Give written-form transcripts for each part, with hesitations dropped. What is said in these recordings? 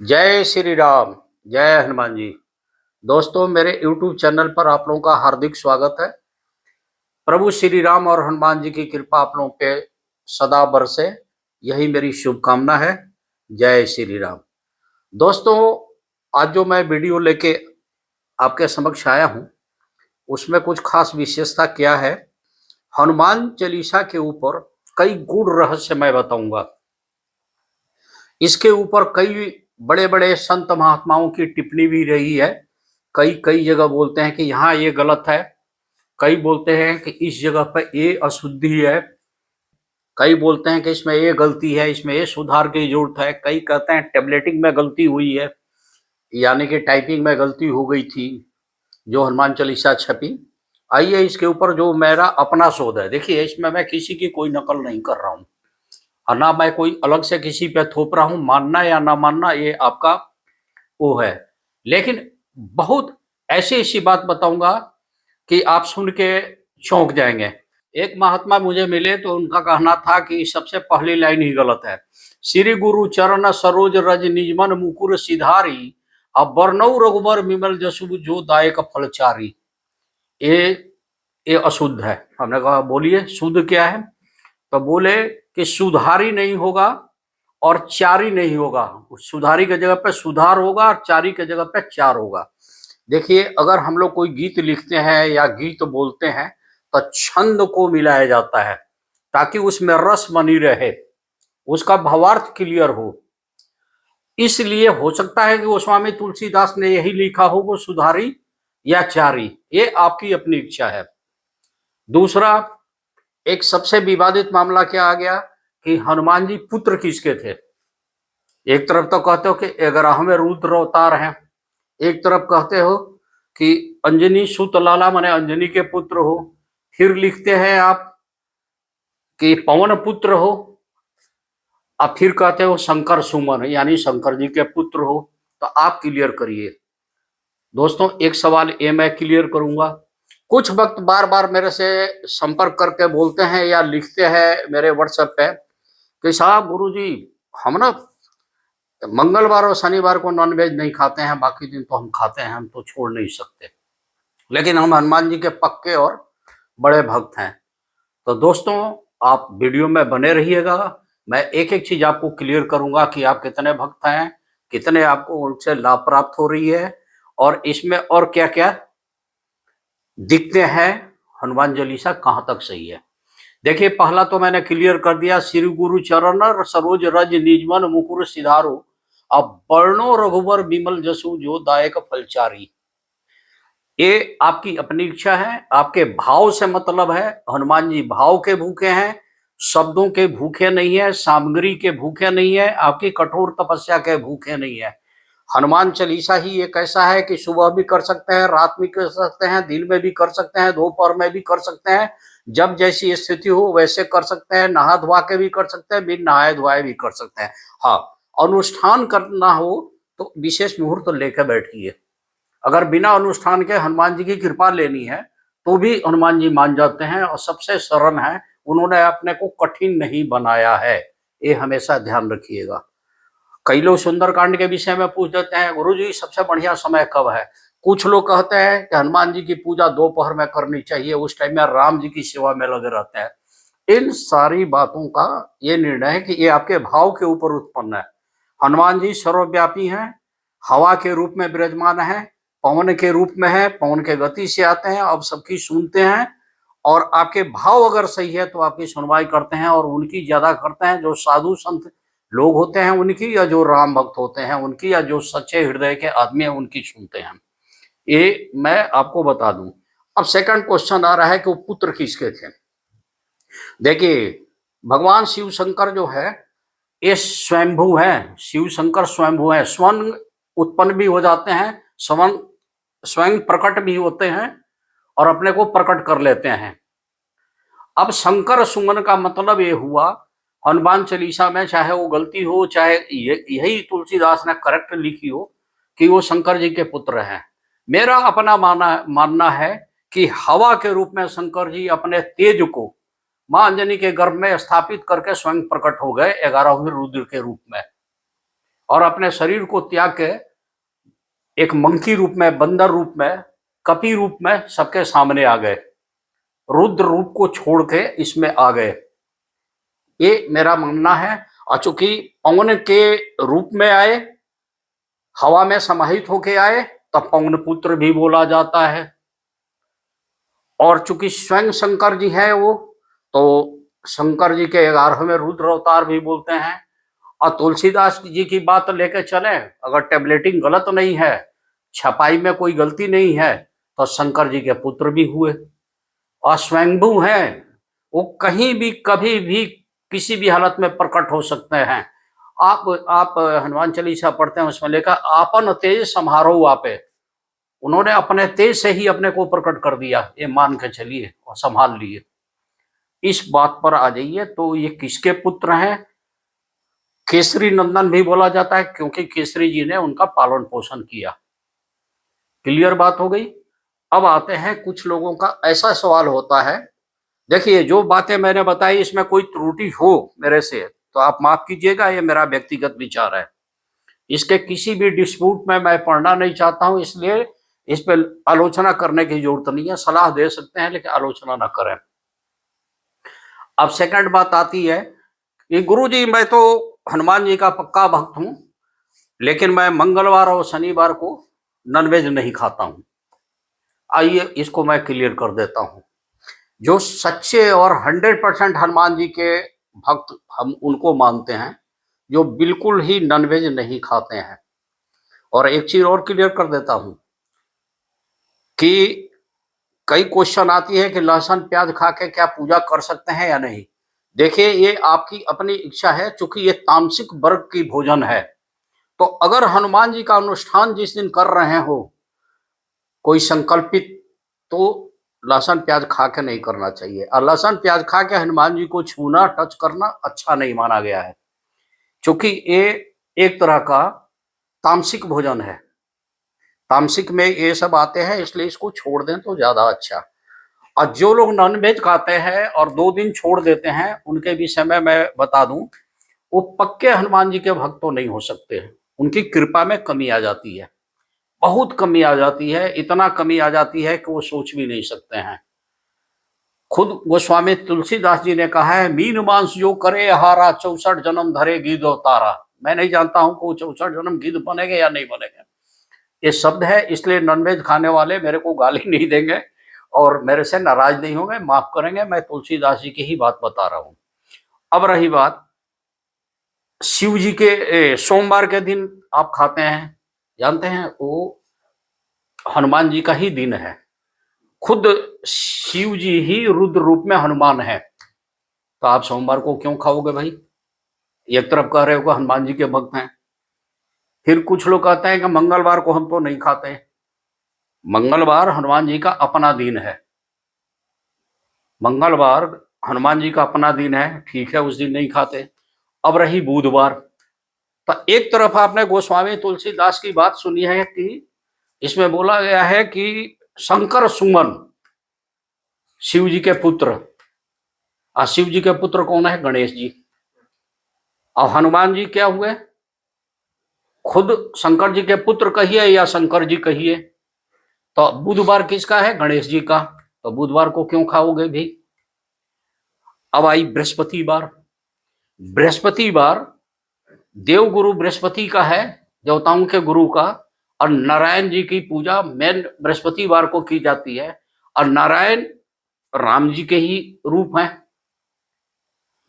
जय श्री राम, जय हनुमान जी। दोस्तों मेरे यूट्यूब चैनल पर आप लोगों का हार्दिक स्वागत है। प्रभु श्री राम और हनुमान जी की कृपा आप लोगों पे सदा बरसे, यही मेरी शुभकामना है। जय श्री राम। दोस्तों आज जो मैं वीडियो लेके आपके समक्ष आया हूँ, उसमें कुछ खास विशेषता क्या है, हनुमान चालीसा के ऊपर कई गूढ़ रहस्य मैं बताऊंगा। इसके ऊपर कई बड़े-बड़े संत महात्माओं की टिप्पणी भी रही है। कई कई जगह बोलते हैं कि यहाँ ये गलत है, कई बोलते हैं कि इस जगह पे ये अशुद्धि है, कई बोलते हैं कि इसमें ये गलती है, इसमें ये सुधार की जरूरत है, कई कहते हैं टेबलेटिंग में गलती हुई है, यानी कि टाइपिंग में गलती हो गई थी जो हनुमान चालीसा छपी। आइए इसके ऊपर जो मेरा अपना शोध है, देखिए इसमें मैं किसी की कोई नकल नहीं कर रहा हूँ और ना मैं कोई अलग से किसी पे थोप रहा हूँ। मानना या ना मानना ये आपका वो है, लेकिन बहुत ऐसी ऐसी बात बताऊंगा कि आप सुन के चौंक जाएंगे। एक महात्मा मुझे मिले तो उनका कहना था कि सबसे पहली लाइन ही गलत है। श्री गुरु चरण सरोज रज निजमन मुकुर सिधारी, अब बरनऊ रघुबर विमल जसु जो दायक फलचारी। ये ये अशुद्ध है। हमने कहा बोलिए शुद्ध क्या है, तो बोले कि सुधारी नहीं होगा और चारी नहीं होगा। सुधारी की जगह पे सुधार होगा और चारी की जगह पे चार होगा। देखिए अगर हम लोग कोई गीत लिखते हैं या गीत बोलते हैं तो छंद को मिलाया जाता है ताकि उसमें रस बनी रहे, उसका भावार्थ क्लियर हो। इसलिए हो सकता है कि वो स्वामी तुलसीदास ने यही लिखा हो, वो सुधारी या चारी, ये आपकी अपनी इच्छा है। दूसरा, एक सबसे विवादित मामला क्या आ गया कि हनुमान जी पुत्र किसके थे। एक तरफ तो कहते हो कि 11वें रुद्र अवतार हैं, एक तरफ कहते हो कि अंजनी सुत लाला माने अंजनी के पुत्र हो, फिर लिखते हैं आप कि पवन पुत्र हो, अब फिर कहते हो शंकर सुमन यानी शंकर जी के पुत्र हो। तो आप क्लियर करिए। दोस्तों एक सवाल ये मैं क्लियर करूंगा। कुछ वक्त बार बार मेरे से संपर्क करके बोलते हैं या लिखते हैं मेरे व्हाट्सएप पे कि साहब गुरुजी हम ना मंगलवार और शनिवार को नॉनवेज नहीं खाते हैं, बाकी दिन तो हम खाते हैं, हम तो छोड़ नहीं सकते, लेकिन हम हनुमान जी के पक्के और बड़े भक्त हैं। तो दोस्तों आप वीडियो में बने रहिएगा, मैं एक एक चीज आपको क्लियर करूंगा कि आप कितने भक्त हैं, कितने आपको उनसे लाभ प्राप्त हो रही है और इसमें और क्या क्या दिखते हैं, हनुमान चालीसा कहाँ तक सही है। देखिए पहला तो मैंने क्लियर कर दिया, श्री गुरु चरण सरोज रज निजमन मुकुर सिधारो, अब वर्णो रघुवर विमल जसु जो दायक फलचारी। ये आपकी अपनी इच्छा है, आपके भाव से मतलब है। हनुमान जी भाव के भूखे हैं, शब्दों के भूखे नहीं है, सामग्री के भूखे नहीं है, आपकी कठोर तपस्या के भूखे नहीं है। हनुमान चालीसा ही एक ऐसा है कि सुबह भी कर सकते हैं, रात में कर सकते हैं, दिन में भी कर सकते हैं, दोपहर में भी कर सकते हैं, जब जैसी स्थिति हो वैसे कर सकते हैं, नहा धोवा के भी कर सकते हैं, बिन नहाए धोआए भी कर सकते हैं। हाँ, अनुष्ठान करना हो तो विशेष मुहूर्त लेकर बैठिए। अगर बिना अनुष्ठान के हनुमान जी की कृपा लेनी है तो भी हनुमान जी मान जाते हैं और सबसे सरल है, उन्होंने अपने को कठिन नहीं बनाया है, ये हमेशा ध्यान रखिएगा। कई लोग सुंदरकांड के विषय में पूछ देते हैं गुरु जी सबसे बढ़िया समय कब है। कुछ लोग कहते हैं कि हनुमान जी की पूजा दोपहर में करनी चाहिए, उस टाइम में राम जी की सेवा में लगे रहते हैं। इन सारी बातों का ये निर्णय है कि ये आपके भाव के ऊपर उत्पन्न है। हनुमान जी सर्वव्यापी हैं, हवा के रूप में विराजमान है, पवन के रूप में है, पवन के गति से आते हैं, अब सबकी सुनते हैं और आपके भाव अगर सही है तो आपकी सुनवाई करते हैं और उनकी ज्यादा करते हैं। जो साधु संत लोग होते हैं उनकी, या जो राम भक्त होते हैं उनकी, या जो सच्चे हृदय के आदमी हैं उनकी सुनते हैं। ये मैं आपको बता दूं। अब सेकंड क्वेश्चन आ रहा है कि वो पुत्र किसके थे। देखिए भगवान शिव शंकर जो है ये स्वयंभू है, शिव शंकर स्वयंभू है, स्वयं उत्पन्न भी हो जाते हैं, स्वयं स्वयं प्रकट भी होते हैं और अपने को प्रकट कर लेते हैं। अब शंकर सुमन का मतलब ये हुआ, हनुमान चालीसा में चाहे वो गलती हो चाहे यही तुलसीदास ने करेक्ट लिखी हो कि वो शंकर जी के पुत्र हैं। मेरा अपना मानना है कि हवा के रूप में शंकर जी अपने तेज को मां अंजनी के गर्भ में स्थापित करके स्वयं प्रकट हो गए 11वें रुद्र के रूप में। और अपने शरीर को त्याग के एक मंकी रूप में, बंदर रूप में, कपि रूप में सबके सामने आ गए, रुद्र रूप को छोड़ के इसमें आ गए। ये मेरा मानना है। और चूंकि पवन के रूप में आए, हवा में समाहित होके आए, तब पवन पुत्र भी बोला जाता है। और चूंकि स्वयं शंकर जी है वो, तो शंकर जी के 11वें रुद्र अवतार भी बोलते हैं। और तुलसीदास जी की बात लेके चले, अगर टेबलेटिंग गलत नहीं है, छपाई में कोई गलती नहीं है, तो शंकर जी के पुत्र भी हुए और स्वयंभू हैं। वो कहीं भी कभी भी किसी भी हालत में प्रकट हो सकते हैं। आप हनुमान चालीसा पढ़ते हैं, उसमें लिखा आपन तेज समारो आपे। उन्होंने अपने तेज से ही अपने को प्रकट कर दिया, ये मान के चलिए और संभाल लिए। इस बात पर आ जाइए, तो ये किसके पुत्र हैं? केसरी नंदन भी बोला जाता है, क्योंकि केसरी जी ने उनका पालन पोषण किया। क्लियर बात हो गई। अब आते हैं, कुछ लोगों का ऐसा सवाल होता है, देखिए जो बातें मैंने बताई इसमें कोई त्रुटि हो मेरे से तो आप माफ कीजिएगा, ये मेरा व्यक्तिगत विचार है। इसके किसी भी डिस्प्यूट में मैं पढ़ना नहीं चाहता हूं, इसलिए इस पर आलोचना करने की जरूरत नहीं है। सलाह दे सकते हैं लेकिन आलोचना ना करें। अब सेकंड बात आती है कि गुरु जी मैं तो हनुमान जी का पक्का भक्त हूं, लेकिन मैं मंगलवार और शनिवार को नॉनवेज नहीं खाता हूं। आइए इसको मैं क्लियर कर देता हूं। जो सच्चे और 100% हनुमान जी के भक्त हम उनको मानते हैं, जो बिल्कुल ही नॉनवेज नहीं खाते हैं। और एक चीज और क्लियर कर देता हूं कि कई क्वेश्चन आती है कि लहसुन प्याज खा के क्या पूजा कर सकते हैं या नहीं। देखिए ये आपकी अपनी इच्छा है, चूंकि ये तामसिक वर्ग की भोजन है। तो अगर हनुमान जी का अनुष्ठान जिस दिन कर रहे हो कोई संकल्पित, तो लहसुन प्याज खा के नहीं करना चाहिए। और लहसुन प्याज खा के हनुमान जी को छूना, टच करना अच्छा नहीं माना गया है, क्योंकि ये एक तरह का तामसिक भोजन है। तामसिक में ये सब आते हैं, इसलिए इसको छोड़ दें तो ज्यादा अच्छा। और जो लोग नॉनवेज खाते हैं और 2 दिन छोड़ देते हैं, उनके विषय में मैं बता दूं, वो पक्के हनुमान जी के भक्त तो नहीं हो सकते हैं। उनकी कृपा में कमी आ जाती है, बहुत कमी आ जाती है, इतना कमी आ जाती है कि वो सोच भी नहीं सकते हैं। खुद गोस्वामी तुलसीदास जी ने कहा है, मीन मांस जो करे हारा 64 जन्म धरे गिद्ध अवतारा। मैं नहीं जानता हूं कि वो 64 जन्म गिद्ध बनेंगे या नहीं बनेंगे, ये शब्द है, इसलिए नॉनवेज खाने वाले मेरे को गाली नहीं देंगे और मेरे से नाराज नहीं होंगे, माफ करेंगे। मैं तुलसीदास जी की ही बात बता रहा हूं। अब रही बात शिव जी के, सोमवार के दिन आप खाते हैं, जानते हैं वो हनुमान जी का ही दिन है। खुद शिव जी ही रुद्र रूप में हनुमान है, तो आप सोमवार को क्यों खाओगे भाई? एक तरफ कह रहे हो कि हनुमान जी के भक्त हैं, फिर कुछ लोग कहते हैं कि मंगलवार को हम तो नहीं खाते। मंगलवार हनुमान जी का अपना दिन है, मंगलवार हनुमान जी का अपना दिन है, ठीक है, उस दिन नहीं खाते। अब रही बुधवार, तो एक तरफ आपने गोस्वामी तुलसीदास की बात सुनी है कि इसमें बोला गया है कि शंकर सुमन शिव जी के पुत्र, और शिव जी के पुत्र कौन है? गणेश जी। और हनुमान जी क्या हुए? खुद शंकर जी के पुत्र कहिए या शंकर जी कहिए, तो बुधवार किसका है? गणेश जी का। तो बुधवार को क्यों खाओगे भी? अब आई बृहस्पतिवार। बृहस्पतिवार देवगुरु बृहस्पति का है, देवताओं के गुरु का, और नारायण जी की पूजा मेन बृहस्पतिवार को की जाती है। और नारायण राम जी के ही रूप हैं,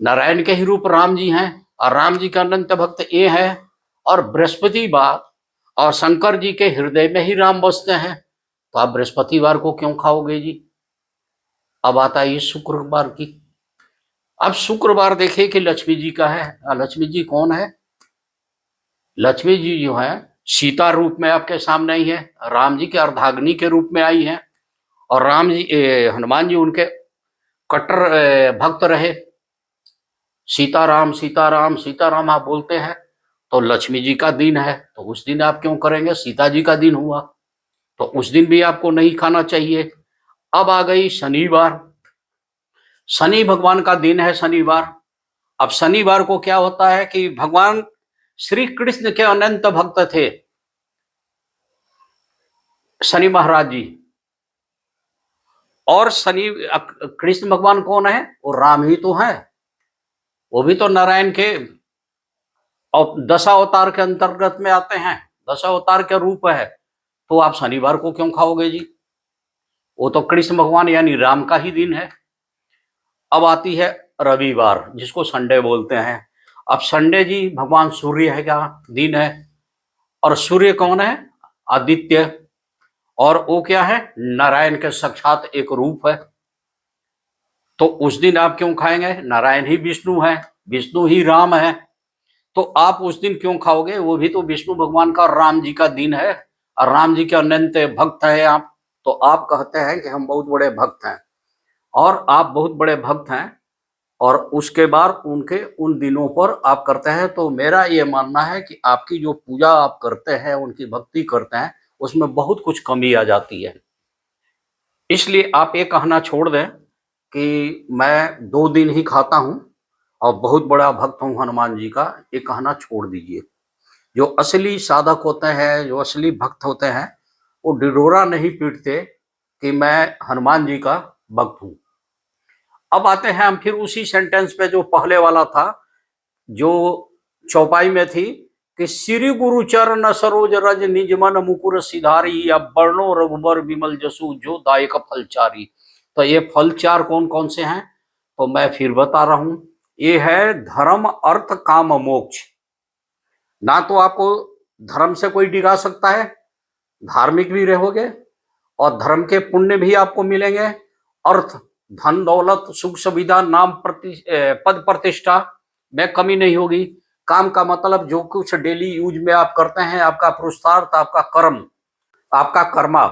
नारायण के ही रूप राम जी हैं, और राम जी का अनंत भक्त ये है। और बृहस्पतिवार और शंकर जी के हृदय में ही राम बसते हैं, तो आप बृहस्पतिवार को क्यों खाओगे जी? अब आता है शुक्रवार की। अब शुक्रवार देखिए कि लक्ष्मी जी का है। लक्ष्मी जी कौन है? लक्ष्मी जी जो है सीता रूप में आपके सामने आई है, राम जी के अर्धाग्नि के रूप में आई है, और राम जी हनुमान जी उनके कट्टर भक्त रहे। सीताराम सीताराम सीताराम आप बोलते हैं, तो लक्ष्मी जी का दिन है, तो उस दिन आप क्यों करेंगे? सीता जी का दिन हुआ, तो उस दिन भी आपको नहीं खाना चाहिए। अब आ गई शनिवार, शनि भगवान का दिन है शनिवार। अब शनिवार को क्या होता है कि भगवान श्री कृष्ण के अनंत भक्त थे शनि महाराज जी। और शनि कृष्ण भगवान कौन है? वो राम ही तो है, वो भी तो नारायण के और दशावतार के अंतर्गत में आते हैं, दशावतार के रूप है। तो आप शनिवार को क्यों खाओगे जी? वो तो कृष्ण भगवान यानी राम का ही दिन है। अब आती है रविवार, जिसको संडे बोलते हैं। अब संडे जी भगवान सूर्य है क्या दिन है, और सूर्य कौन है? आदित्य, और वो क्या है? नारायण के साक्षात एक रूप है। तो उस दिन आप क्यों खाएंगे? नारायण ही विष्णु है, विष्णु ही राम है, तो आप उस दिन क्यों खाओगे? वो भी तो विष्णु भगवान का और राम जी का दिन है, और राम जी के अनंत भक्त है आप। तो आप कहते हैं कि हम बहुत बड़े भक्त हैं, और आप बहुत बड़े भक्त हैं, और उसके बाद उनके उन दिनों पर आप करते हैं। तो मेरा ये मानना है कि आपकी जो पूजा आप करते हैं, उनकी भक्ति करते हैं, उसमें बहुत कुछ कमी आ जाती है। इसलिए आप ये कहना छोड़ दें कि मैं 2 दिन ही खाता हूँ और बहुत बड़ा भक्त हूँ हनुमान जी का, ये कहना छोड़ दीजिए। जो असली साधक होते हैं, जो असली भक्त होते हैं, वो ढिढोरा नहीं पीटते कि मैं हनुमान जी का भक्त हूँ। अब आते हैं हम फिर उसी सेंटेंस पे जो पहले वाला था, जो चौपाई में थी कि श्री गुरु चरण सरोज रज निज मन मुकुर सिधारी, अब वर्णो रघुबर विमल जसु जो दायक फलचारी। तो ये फलचार कौन कौन से हैं? तो मैं फिर बता रहा हूं, ये है धर्म अर्थ काम मोक्ष। ना तो आपको धर्म से कोई डिगा सकता है, धार्मिक भी रहोगे और धर्म के पुण्य भी आपको मिलेंगे, अर्थ धन दौलत सुख सुविधा नाम पद प्रतिष्ठा में कमी नहीं होगी। काम का मतलब जो कुछ डेली यूज में आप करते हैं, आपका पुरुषार्थ, आपका कर्म, आपका कर्मा,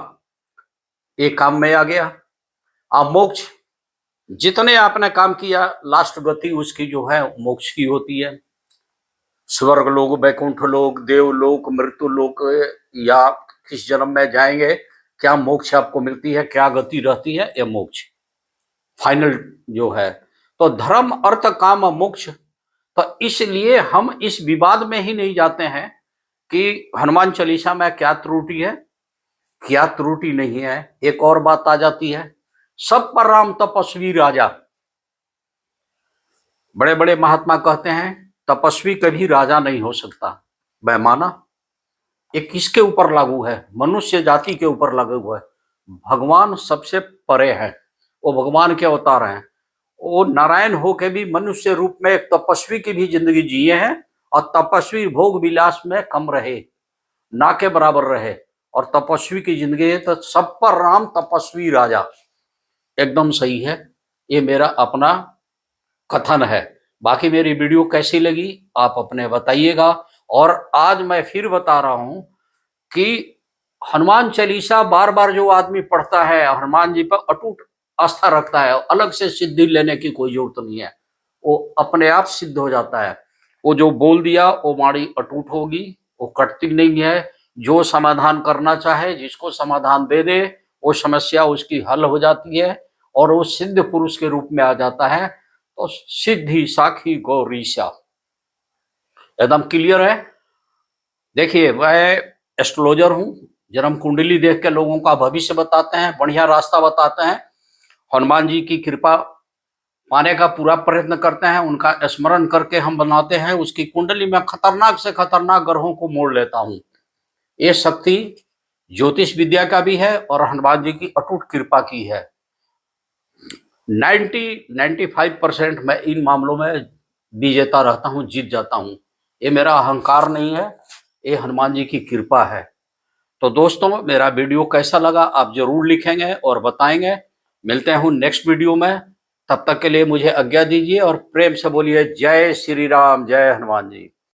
ये काम में आ गया। अब मोक्ष, जितने आपने काम किया लास्ट गति उसकी जो है मोक्ष की होती है। स्वर्ग लोक, वैकुंठ लोक, देवलोक, मृत्यु लोक, या किस जन्म में जाएंगे, क्या मोक्ष आपको मिलती है, क्या गति रहती है, ये मोक्ष फाइनल जो है। तो धर्म अर्थ काम मोक्ष। तो इसलिए हम इस विवाद में ही नहीं जाते हैं कि हनुमान चालीसा में क्या त्रुटि है, क्या त्रुटि नहीं है। एक और बात आ जाती है, सब पर राम तपस्वी राजा। बड़े बड़े महात्मा कहते हैं तपस्वी कभी राजा नहीं हो सकता। मैं माना, ये किसके ऊपर लागू है? मनुष्य जाति के ऊपर लागू है। भगवान सबसे परे है, वो भगवान के अवतार हैं, वो नारायण होके भी मनुष्य रूप में एक तपस्वी की भी जिंदगी जिए हैं, और तपस्वी भोग विलास में कम रहे, ना के बराबर रहे, और तपस्वी की जिंदगी है। तो सब पर राम तपस्वी राजा, एकदम सही है। ये मेरा अपना कथन है। बाकी मेरी वीडियो कैसी लगी आप अपने बताइएगा। और आज मैं फिर बता रहा हूं कि हनुमान चालीसा बार बार जो आदमी पढ़ता है, हनुमान जी पर अटूट आस्था रखता है, अलग से सिद्धि लेने की कोई जरूरत नहीं है, वो अपने आप सिद्ध हो जाता है। वो जो बोल दिया वो वाणी अटूट होगी, वो कटती नहीं है। जो समाधान करना चाहे, जिसको समाधान दे दे, वो समस्या उसकी हल हो जाती है, और वो सिद्ध पुरुष के रूप में आ जाता है। तो सिद्धि साखी गौरीशा, एकदम क्लियर है। देखिए, मैं एस्ट्रोलॉजर हूं, जन्म कुंडली देख के लोगों का भविष्य बताते हैं, बढ़िया रास्ता बताते हैं, हनुमान जी की कृपा पाने का पूरा प्रयत्न करते हैं, उनका स्मरण करके हम बनाते हैं। उसकी कुंडली में खतरनाक से खतरनाक ग्रहों को मोड़ लेता हूं। ये शक्ति ज्योतिष विद्या का भी है और हनुमान जी की अटूट कृपा की है। 95% मैं इन मामलों में विजेता रहता हूं, जीत जाता हूं। ये मेरा अहंकार नहीं है, ये हनुमान जी की कृपा है। तो दोस्तों, मेरा वीडियो कैसा लगा आप जरूर लिखेंगे और बताएंगे। मिलते हैं नेक्स्ट वीडियो में, तब तक के लिए मुझे आज्ञा दीजिए और प्रेम से बोलिए जय श्री राम, जय हनुमान जी।